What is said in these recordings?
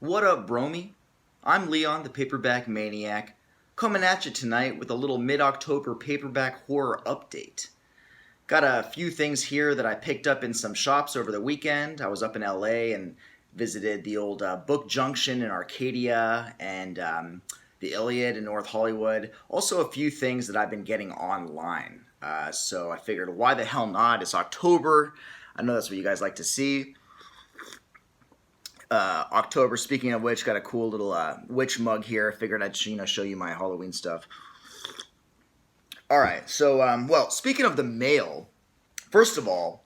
What up, Bromy? I'm Leon, the Paperback Maniac, coming at you tonight with a little mid-October paperback horror update. Got a few things here that I picked up in some shops over the weekend. I was up in LA and visited the old Book Junction in Arcadia and the Iliad in North Hollywood. Also a few things that I've been getting online. So I figured, why the hell not? It's October. I know that's what you guys like to see. October, speaking of which, got a cool little witch mug here. Figured I'd show you my Halloween stuff. Alright, so, well, speaking of the mail, first of all,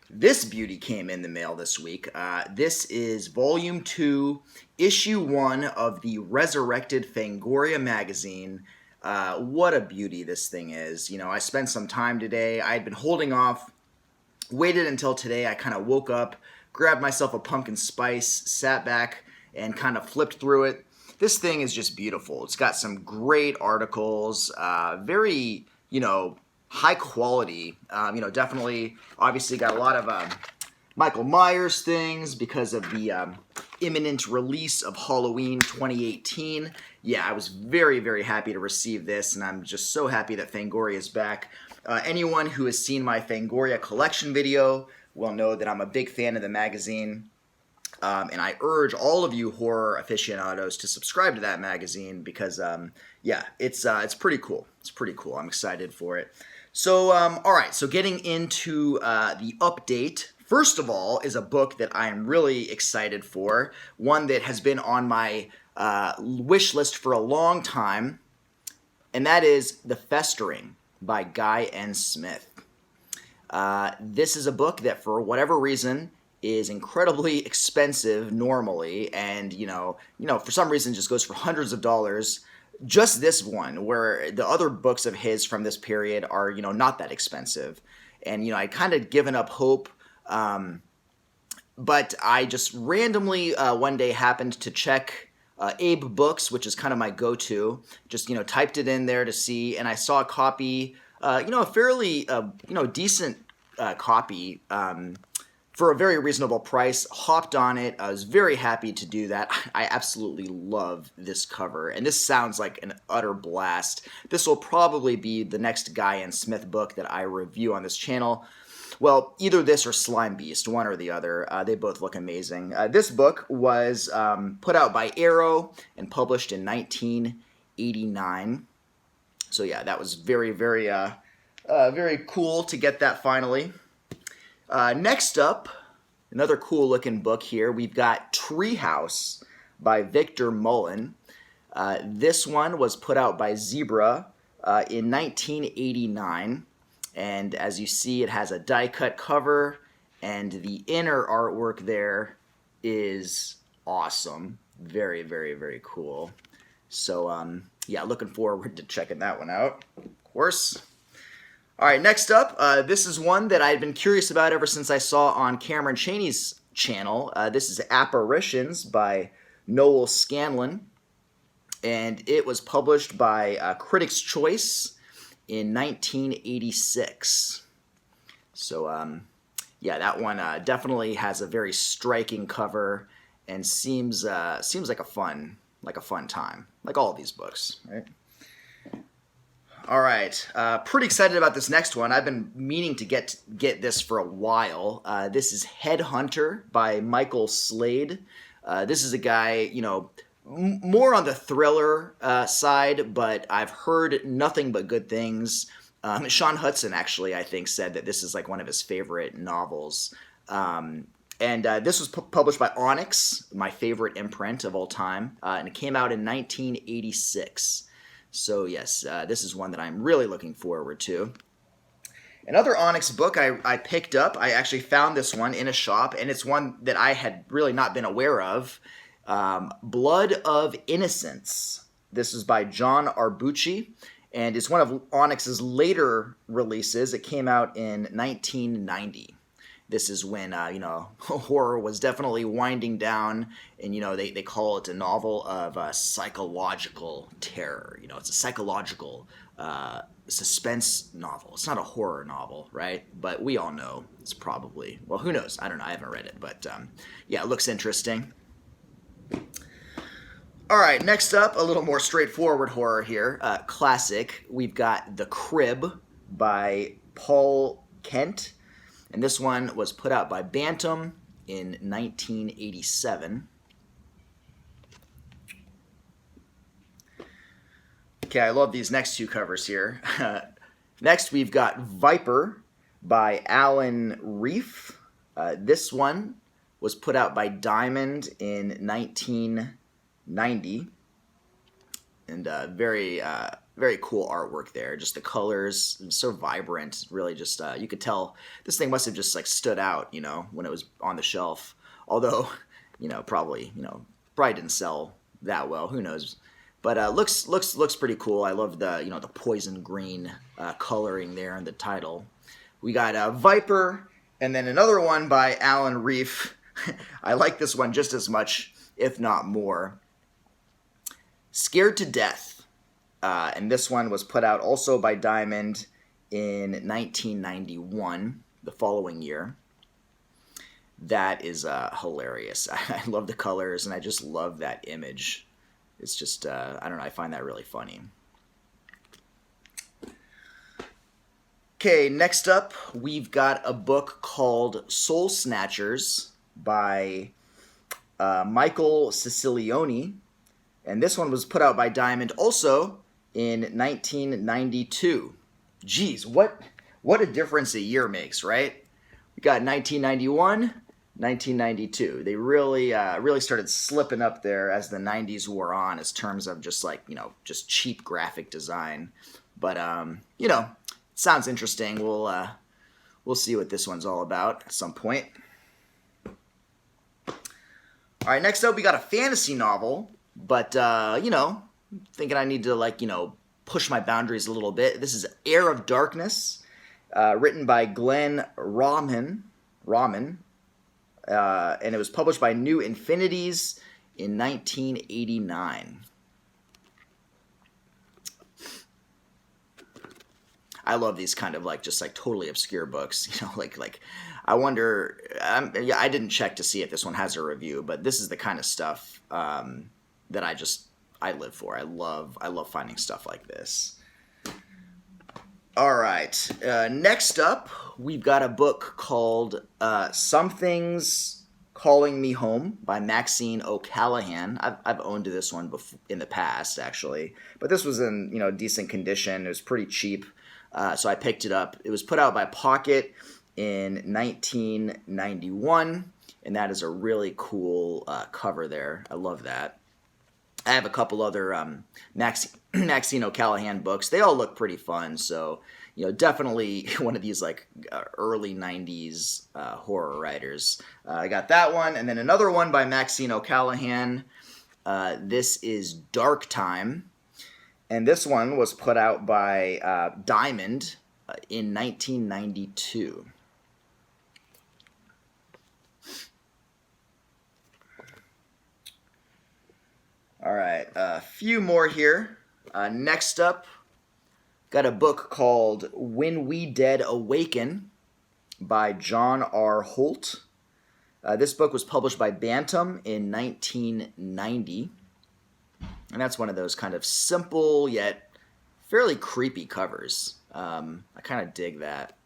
this beauty came in the mail this week. This is Volume 2, Issue 1 of the Resurrected Fangoria magazine. What a beauty this thing is. You know, I spent some time today. I had been holding off, waited until today. I kind of woke up, grabbed myself a pumpkin spice, sat back, and kind of flipped through it. This thing is just beautiful. It's got some great articles, very, high quality. Definitely, obviously got a lot of Michael Myers things because of the imminent release of Halloween 2018. Yeah, I was very, very happy to receive this, and I'm just so happy that Fangoria is back. Anyone who has seen my Fangoria collection video will know that I'm a big fan of the magazine, and I urge all of you horror aficionados to subscribe to that magazine because, it's pretty cool. It's pretty cool. I'm excited for it. So, all right, so getting into the update, first of all, is a book that I'm really excited for, one that has been on my wish list for a long time, and that is The Festering by Guy N. Smith. This is a book that, for whatever reason, is incredibly expensive normally, and for some reason just goes for hundreds of dollars. Just this one, where the other books of his from this period are not that expensive, and I'd kind of given up hope, but I just randomly one day happened to check Abe Books, which is kind of my go-to. Just typed it in there to see, and I saw a copy. A fairly, decent copy for a very reasonable price. Hopped on it. I was very happy to do that. I absolutely love this cover, and this sounds like an utter blast. This will probably be the next Guy N. Smith book that I review on this channel. Well, either this or Slime Beast, one or the other. They both look amazing. This book was put out by Arrow and published in 1989. So yeah, that was very, very, very cool to get that finally. Next up, another cool looking book here. We've got Treehouse by Victor Mullen. This one was put out by Zebra in 1989. And as you see, it has a die-cut cover, and the inner artwork there is awesome. Very, very, very cool. So, yeah, looking forward to checking that one out, of course. All right, next up, this is one that I've been curious about ever since I saw on Cameron Chaney's channel. This is Apparitions by Noel Scanlon, and it was published by Critics' Choice in 1986. So, yeah, that one definitely has a very striking cover and seems like a fun time, like all of these books, right? All right, pretty excited about this next one. I've been meaning to get this for a while. This is Headhunter by Michael Slade. This is a guy, more on the thriller side, but I've heard nothing but good things. Sean Hudson actually, I think, said that this is like one of his favorite novels. And this was published by Onyx, my favorite imprint of all time, and it came out in 1986. So yes, this is one that I'm really looking forward to. Another Onyx book I picked up, I actually found this one in a shop, and it's one that I had really not been aware of. Blood of Innocence. This is by John Arbucci, and it's one of Onyx's later releases. It came out in 1990. This is when, horror was definitely winding down, and, they call it a novel of psychological terror. It's a psychological suspense novel. It's not a horror novel, right? But we all know it's probably, well, who knows? I don't know. I haven't read it, but, yeah, it looks interesting. All right, next up, a little more straightforward horror here. Classic. We've got The Crib by Paul Kent. And this one was put out by Bantam in 1987. Okay, I love these next two covers here. Next, we've got Viper by Alan Reef. This one was put out by Diamond in 1990. And very cool artwork there. Just the colors, so vibrant. Really, just you could tell this thing must have just like stood out, when it was on the shelf. Although, probably didn't sell that well. Who knows? But looks pretty cool. I love the the poison green coloring there in the title. We got Viper, and then another one by Alan Reef. I like this one just as much, if not more. Scared to Death. And this one was put out also by Diamond in 1991, the following year. That is hilarious. I love the colors, and I just love that image. It's just, I don't know, I find that really funny. Okay, next up, we've got a book called Soul Snatchers by Michael Sicilioni. And this one was put out by Diamond also in 1992. Geez, what a difference a year makes, right? We got 1991, 1992. They really started slipping up there as the 90s wore on, as terms of just like, just cheap graphic design. But it sounds interesting. We'll see what this one's all about at some point. All right, next up we got a fantasy novel. But, thinking I need to, push my boundaries a little bit. This is Heir of Darkness, written by Glenn Rahman, and it was published by New Infinities in 1989. I love these kind of, totally obscure books, I wonder, I didn't check to see if this one has a review, but this is the kind of stuff, that I live for. I love finding stuff like this. All right. Next up, we've got a book called Something's Calling Me Home by Maxine O'Callaghan. I've owned this one in the past, actually, but this was in decent condition. It was pretty cheap, so I picked it up. It was put out by Pocket in 1991, and that is a really cool cover there. I love that. I have a couple other Maxine O'Callaghan books. They all look pretty fun, so definitely one of these early 90s horror writers. I got that one, and then another one by Maxine O'Callaghan. This is Dark Time, and this one was put out by Diamond in 1992. All right, a few more here. Next up, got a book called When We Dead Awaken by John R. Holt. This book was published by Bantam in 1990. And that's one of those kind of simple yet fairly creepy covers. I kind of dig that.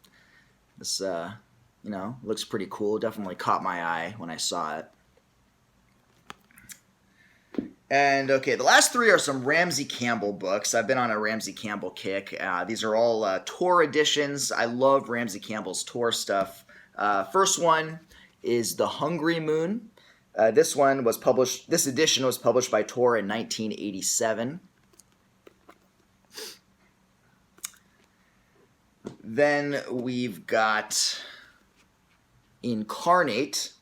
This, looks pretty cool. Definitely caught my eye when I saw it. And, okay, the last three are some Ramsey Campbell books. I've been on a Ramsey Campbell kick. These are all Tor editions. I love Ramsey Campbell's Tor stuff. First one is The Hungry Moon. This edition was published by Tor in 1987. Then we've got Incarnate.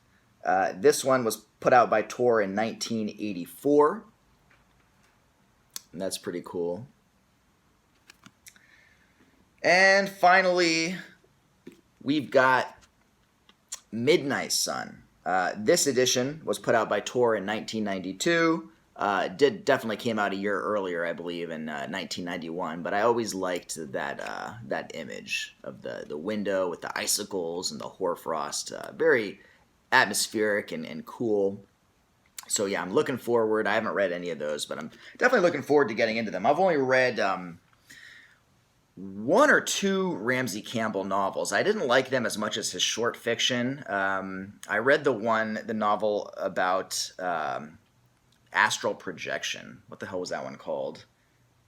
This one was put out by Tor in 1984. And that's pretty cool. And finally, we've got Midnight Sun. This edition was put out by Tor in 1992. Definitely came out a year earlier, I believe, in 1991. But I always liked that image of the window with the icicles and the hoarfrost. Very atmospheric and cool. So yeah, I'm looking forward. I haven't read any of those, but I'm definitely looking forward to getting into them. I've only read one or two Ramsey Campbell novels. I didn't like them as much as his short fiction. I read the novel about astral projection. What the hell was that one called?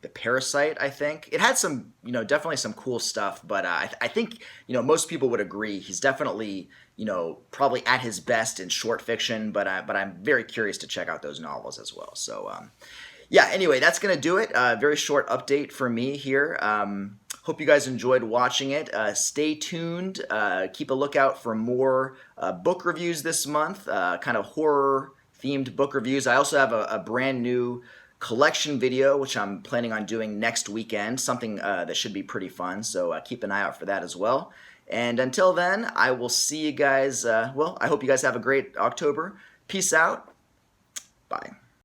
The Parasite, I think. It had some, definitely some cool stuff, but I think, most people would agree he's definitely, probably at his best in short fiction, but I'm very curious to check out those novels as well. So, yeah, anyway, that's going to do it. Very short update for me here. Hope you guys enjoyed watching it. Stay tuned. Keep a lookout for more book reviews this month, kind of horror themed book reviews. I also have a brand new collection video, which I'm planning on doing next weekend, something that should be pretty fun. So keep an eye out for that as well. And until then, I will see you guys. I hope you guys have a great October. Peace out.